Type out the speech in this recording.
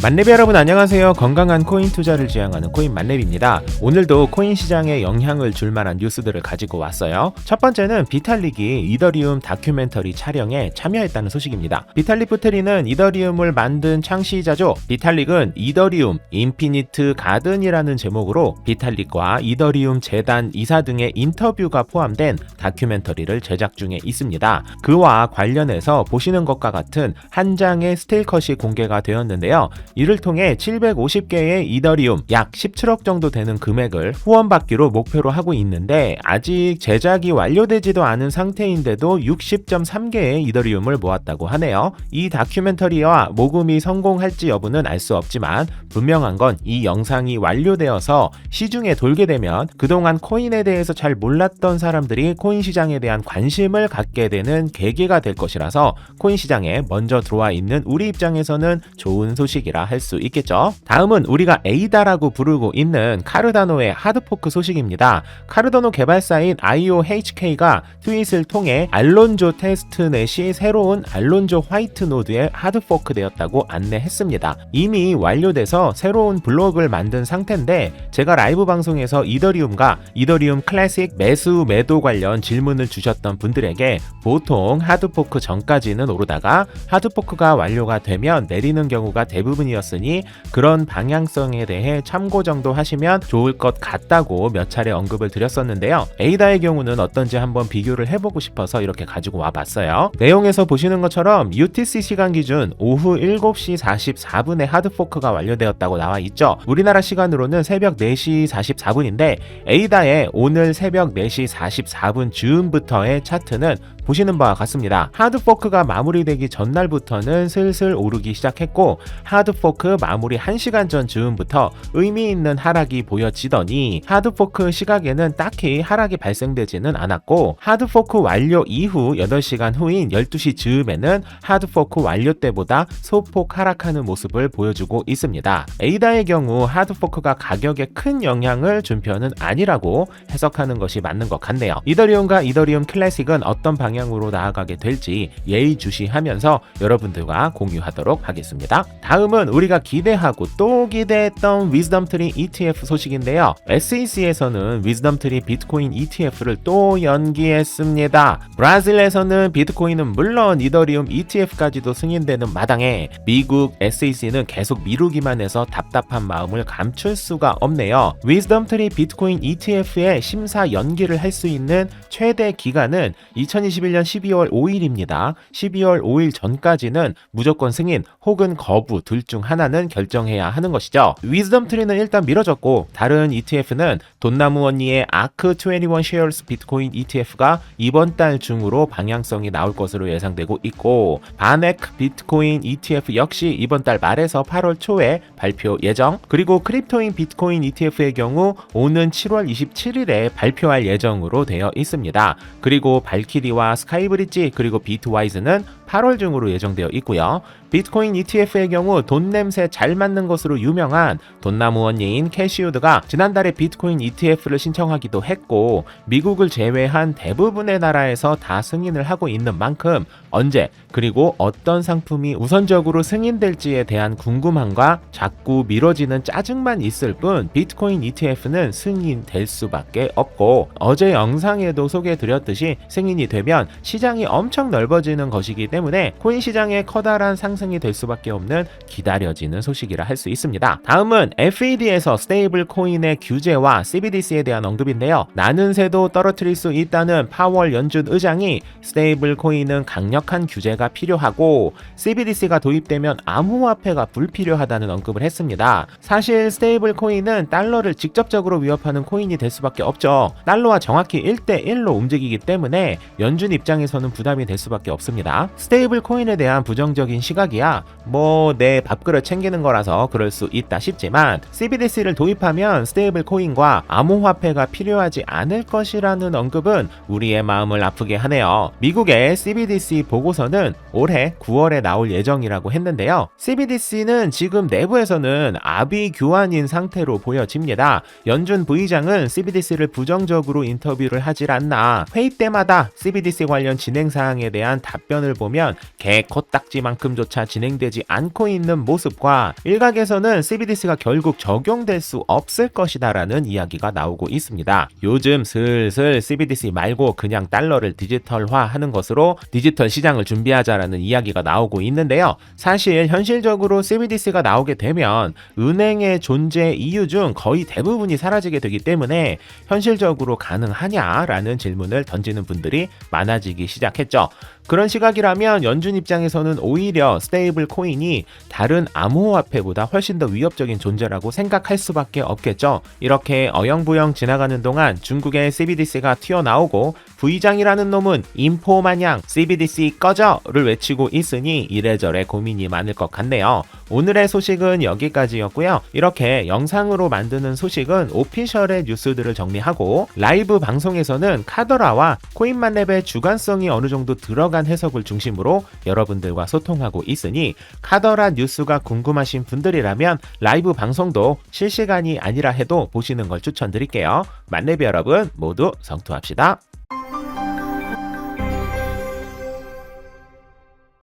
만렙 여러분 안녕하세요. 건강한 코인 투자를 지향하는 코인 만렙입니다. 오늘도 코인 시장에 영향을 줄 만한 뉴스들을 가지고 왔어요. 첫 번째는 비탈릭이 이더리움 다큐멘터리 촬영에 참여했다는 소식입니다. 비탈릭 부테린은 이더리움을 만든 창시자죠. 비탈릭은 이더리움 인피니트 가든이라는 제목으로 비탈릭과 이더리움 재단 이사 등의 인터뷰가 포함된 다큐멘터리를 제작 중에 있습니다. 그와 관련해서 보시는 것과 같은 한 장의 스틸컷이 공개가 되었는데요. 이를 통해 750개의 이더리움 약 17억 정도 되는 금액을 후원받기로 목표로 하고 있는데 아직 제작이 완료되지도 않은 상태인데도 60.3개의 이더리움을 모았다고 하네요. 이 다큐멘터리와 모금이 성공할지 여부는 알 수 없지만 분명한 건 이 영상이 완료되어서 시중에 돌게 되면 그동안 코인에 대해서 잘 몰랐던 사람들이 코인 시장에 대한 관심을 갖게 되는 계기가 될 것이라서 코인 시장에 먼저 들어와 있는 우리 입장에서는 좋은 소식이라 할 수 있겠죠. 다음은 우리가 에이다라고 부르고 있는 카르다노의 하드포크 소식입니다. 카르다노 개발사인 IOHK가 트윗을 통해 알론조 테스트넷이 새로운 알론조 화이트 노드에 하드포크 되었다고 안내했습니다. 이미 완료돼서 새로운 블록을 만든 상태인데 제가 라이브 방송에서 이더리움과 이더리움 클래식 매수 매도 관련 질문을 주셨던 분들에게 보통 하드포크 전까지는 오르다가 하드포크가 완료가 되면 내리는 경우가 대부분이었으니 그런 방향성에 대해 참고 정도 하시면 좋을 것 같다고 몇 차례 언급을 드렸었는데요. 에이다의 경우는 어떤지 한번 비교를 해보고 싶어서 이렇게 가지고 와봤어요. 내용에서 보시는 것처럼 UTC 시간 기준 오후 7시 44분에 하드포크가 완료되었다고 나와 있죠. 우리나라 시간으로는 새벽 4시 44분인데 에이다의 오늘 새벽 4시 44분 즈음부터의 차트는 보시는 바와 같습니다. 하드포크가 마무리되기 전날부터는 슬슬 오르기 시작했고 하드포크 마무리 1시간 전 즈음부터 의미 있는 하락이 보여지더니 하드포크 시각에는 딱히 하락이 발생되지는 않았고 하드포크 완료 이후 8시간 후인 12시 즈음에는 하드포크 완료 때보다 소폭 하락하는 모습을 보여주고 있습니다. 에이다의 경우 하드포크가 가격에 큰 영향을 준 편은 아니라고 해석하는 것이 맞는 것 같네요. 이더리움과 이더리움 클래식은 어떤 방향으로 나아가게 될지 예의주시하면서 여러분들과 공유하도록 하겠습니다. 다음은 우리가 기대하고 또 기대했던 위즈덤트리 ETF 소식인데요. SEC에서는 위즈덤트리 비트코인 ETF를 또 연기했습니다. 브라질에서는 비트코인은 물론 이더리움 ETF까지도 승인되는 마당에 미국 SEC는 계속 미루기만 해서 답답한 마음을 감출 수가 없네요. 위즈덤트리 비트코인 ETF의 심사 연기를 할 수 있는 최대 기간은 2021년 12월 5일입니다. 12월 5일 전까지는 무조건 승인 혹은 거부 둘 중 하나는 결정해야 하는 것이죠. 위즈덤트리는 일단 미뤄졌고 다른 ETF는 돈나무 언니의 아크21 쉐어스 비트코인 ETF가 이번 달 중으로 방향성이 나올 것으로 예상되고 있고 바넥 비트코인 ETF 역시 이번 달 말에서 8월 초에 발표 예정. 그리고 크립토인 비트코인 ETF의 경우 오는 7월 27일에 발표할 예정으로 되어 있습니다. 그리고 발키리와 스카이브리지 그리고 비트와이즈는 8월 중으로 예정되어 있고요. 비트코인 ETF의 경우 돈 냄새 잘 맞는 것으로 유명한 돈나무 언니인 캐시우드가 지난달에 비트코인 ETF를 신청하기도 했고 미국을 제외한 대부분의 나라에서 다 승인을 하고 있는 만큼 언제 그리고 어떤 상품이 우선적으로 승인될지에 대한 궁금함과 자꾸 미뤄지는 짜증만 있을 뿐 비트코인 ETF는 승인될 수밖에 없고 어제 영상에도 소개해드렸듯이 승인이 되면 시장이 엄청 넓어지는 것이기 때문에 코인 시장의 커다란 상승이 될 수밖에 없는 기다려지는 소식이라 할 수 있습니다. 다음은 FED에서 스테이블 코인의 규제와 CBDC에 대한 언급인데요. 나는 새도 떨어뜨릴 수 있다는 파월 연준 의장이 스테이블 코인은 강력한 규제가 필요하고 CBDC가 도입되면 암호화폐가 불필요하다는 언급을 했습니다. 사실 스테이블 코인은 달러를 직접적으로 위협하는 코인이 될 수밖에 없죠. 달러와 정확히 1대1로 움직이기 때문에 연준 입장에서는 부담이 될 수밖에 없습니다. 스테이블 코인에 대한 부정적인 시각이야 내 밥그릇 챙기는 거라서 그럴 수 있다 싶지만 CBDC를 도입하면 스테이블 코인과 암호화폐가 필요하지 않을 것이라는 언급은 우리의 마음을 아프게 하네요. 미국의 CBDC 보고서는 올해 9월에 나올 예정이라고 했는데요. CBDC는 지금 내부에서는 아비규환인 상태로 보여집니다. 연준 부의장은 CBDC를 부정적으로 인터뷰를 하질 않나 회의 때마다 CBDC 관련 진행 사항에 대한 답변을 보면 보면 개 코딱지만큼조차 진행되지 않고 있는 모습과 일각에서는 CBDC가 결국 적용될 수 없을 것이다라는 이야기가 나오고 있습니다. 요즘 슬슬 CBDC 말고 그냥 달러를 디지털화하는 것으로 디지털 시장을 준비하자라는 이야기가 나오고 있는데요. 사실 현실적으로 CBDC가 나오게 되면 은행의 존재 이유 중 거의 대부분이 사라지게 되기 때문에 현실적으로 가능하냐라는 질문을 던지는 분들이 많아지기 시작했죠. 그런 시각이라면 연준 입장에서는 오히려 스테이블 코인이 다른 암호화폐보다 훨씬 더 위협적인 존재라고 생각할 수밖에 없겠죠. 이렇게 어영부영 지나가는 동안 중국의 CBDC가 튀어나오고 부의장이라는 놈은 인포마냥 CBDC 꺼져를 외치고 있으니 이래저래 고민이 많을 것 같네요. 오늘의 소식은 여기까지였고요. 이렇게 영상으로 만드는 소식은 오피셜의 뉴스들을 정리하고 라이브 방송에서는 카더라와 코인만렙의 주관성이 어느 정도 들어간 해석을 중심으로 여러분들과 소통하고 있으니 카더라 뉴스가 궁금하신 분들이라면 라이브 방송도 실시간이 아니라 해도 보시는 걸 추천드릴게요. 만렙 여러분 모두 성투합시다.